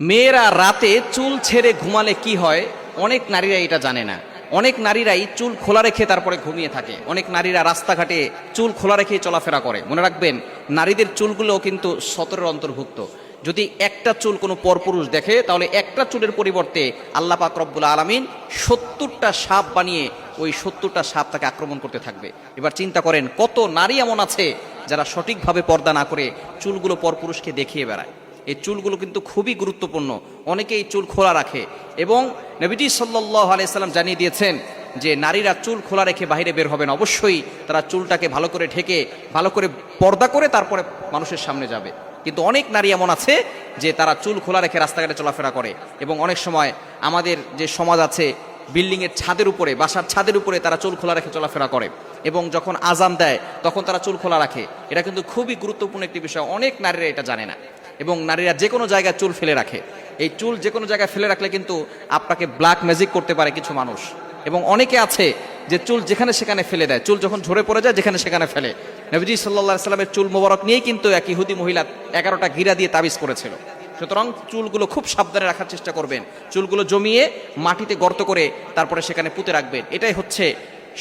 মেয়েরা রাতে চুল ছেড়ে ঘুমালে কি হয়, অনেক নারীরা এটা জানে না। অনেক নারীরাই চুল খোলা রেখে তারপরে ঘুমিয়ে থাকে। অনেক নারীরা রাস্তাঘাটে চুল খোলা রেখে চলাফেরা করে। মনে রাখবেন, নারীদের চুলগুলো কিন্তু সতরের অন্তর্ভুক্ত। যদি একটা চুল কোনো পরপুরুষ দেখে, তাহলে একটা চুলের পরিবর্তে আল্লাহ পাক রব্বুল আলামিন 70টা সাপ বানিয়ে ওই 70টা সাপ তাকে আক্রমণ করতে থাকবে। এবার চিন্তা করেন, কত নারী এমন আছে যারা সঠিকভাবে পর্দা না করে চুলগুলো পরপুরুষকে দেখিয়ে বেড়ায়। এই চুলগুলো কিন্তু খুবই গুরুত্বপূর্ণ। অনেকে এই চুল খোলা রাখে এবং নবীজি সাল্লাল্লাহু আলাইহি সাল্লাম জানিয়ে দিয়েছেন যে নারীরা চুল খোলা রেখে বাইরে বের হবে না। অবশ্যই তারা চুলটাকে ভালো করে ঢেকে, ভালো করে পর্দা করে তারপরে মানুষের সামনে যাবে। কিন্তু অনেক নারী এমন আছে যে তারা চুল খোলা রেখে রাস্তাঘাটে চলাফেরা করে এবং অনেক সময় আমাদের যে সমাজ আছে, বিল্ডিংয়ের ছাদের উপরে, বাসার ছাদের উপরে তারা চুল খোলা রেখে চলাফেরা করে এবং যখন আজান দেয় তখন তারা চুল খোলা রাখে। এটা কিন্তু খুবই গুরুত্বপূর্ণ একটি বিষয়। অনেক নারীরা এটা জানে না এবং নারীরা যে কোনো জায়গায় চুল ফেলে রাখে। এই চুল যে কোনো জায়গায় ফেলে রাখলে কিন্তু আপনাকে ব্ল্যাক ম্যাজিক করতে পারে কিছু মানুষ। এবং অনেকে আছে যে চুল যেখানে সেখানে ফেলে দেয়, চুল যখন ঝরে পড়ে যায় যেখানে সেখানে ফেলে। নবীজি সাল্লাল্লাহু আলাইহি সাল্লামের চুল মোবারক নিয়েই কিন্তু এক ইহুদি মহিলা 11টা গিরা দিয়ে তাবিজ করেছিল। সুতরাং চুলগুলো খুব সাবধানে রাখার চেষ্টা করবেন। চুলগুলো জমিয়ে মাটিতে গর্ত করে তারপরে সেখানে পুঁতে রাখবেন। এটাই হচ্ছে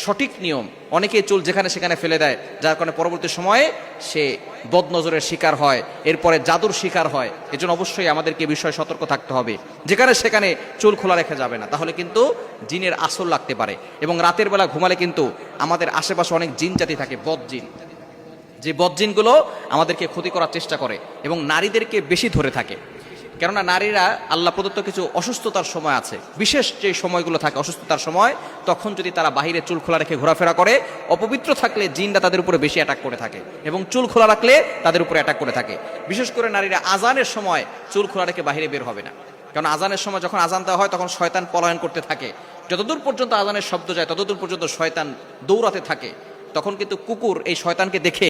সঠিক নিয়ম। অনেকে চুল যেখানে সেখানে ফেলে দেয়, যার কারণে পরবর্তী সময়ে সে বদনজরের শিকার হয়, এরপরে জাদুর শিকার হয়। এজন্য অবশ্যই আমাদেরকে বিষয়ে সতর্ক থাকতে হবে। যেখানে সেখানে চুল খোলা রেখে যাবে না, তাহলে কিন্তু জিনের আসর লাগতে পারে। এবং রাতের বেলা ঘুমালে কিন্তু আমাদের আশেপাশে অনেক জিন জাতি থাকে, বদজিন। যে বদজিনগুলো আমাদেরকে ক্ষতি করার চেষ্টা করে এবং নারীদেরকে বেশি ধরে থাকে। কেননা নারীরা আল্লাহ প্রদত্ত কিছু অসুস্থতার সময় আছে, বিশেষ যে সময়গুলো থাকে অসুস্থতার সময়, তখন যদি তারা বাহিরে চুল খোলা রেখে ঘোরাফেরা করে, অপবিত্র থাকলে জিনরা তাদের উপরে বেশি অ্যাটাক করে থাকে এবং চুল খোলা রাখলে তাদের উপরে অ্যাটাক করে থাকে। বিশেষ করে নারীরা আজানের সময় চুল খোলা রেখে বাহিরে বের হবে না। কারণ আজানের সময় যখন আজান দেওয়া হয় তখন শয়তান পলায়ন করতে থাকে। যতদূর পর্যন্ত আজানের শব্দ যায় ততদূর পর্যন্ত শয়তান দৌড়াতে থাকে। তখন কিন্তু কুকুর এই শয়তানকে দেখে